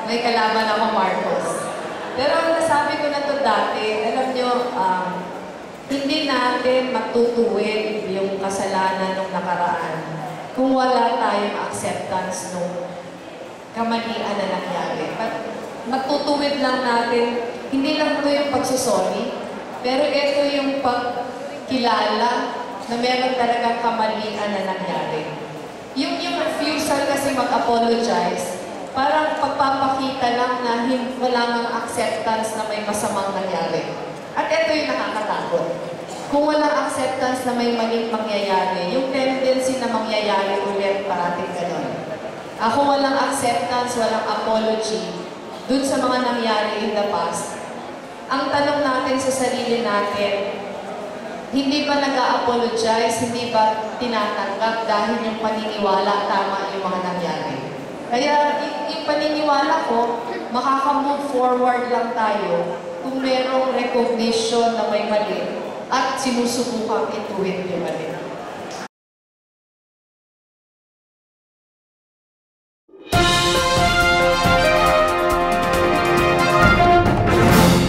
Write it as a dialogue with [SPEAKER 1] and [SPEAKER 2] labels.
[SPEAKER 1] may kalaban ako Marcos. Pero nasabi ko na to dati, alam nyo, hindi natin matutuwid yung kasalanan ng nakaraan kung wala tayong acceptance ng kamalian na nangyari. Matutuwid lang natin, hindi lang ito yung pagsusori, pero ito yung pagkilala na meron talagang kamalian na nangyari. Yung refusal kasi mag-apologize, parang pagpapakita lang na wala mang acceptance na may masamang nangyari. At ito yung nakakatakot. Kung walang acceptance na may maling mangyayari, yung tendency na mangyayari ulit parating gano'n. Kung walang acceptance, walang apology, dun sa mga nangyari in the past, ang tanong natin sa sarili natin, hindi ba nag-a-apologize, hindi ba tinatanggap dahil yung paniniwala tama yung mga nangyari? Kaya yung paniniwala ko, makaka-move forward lang tayo kung merong recognition na may mali at sinusubukang ituwid yung mali.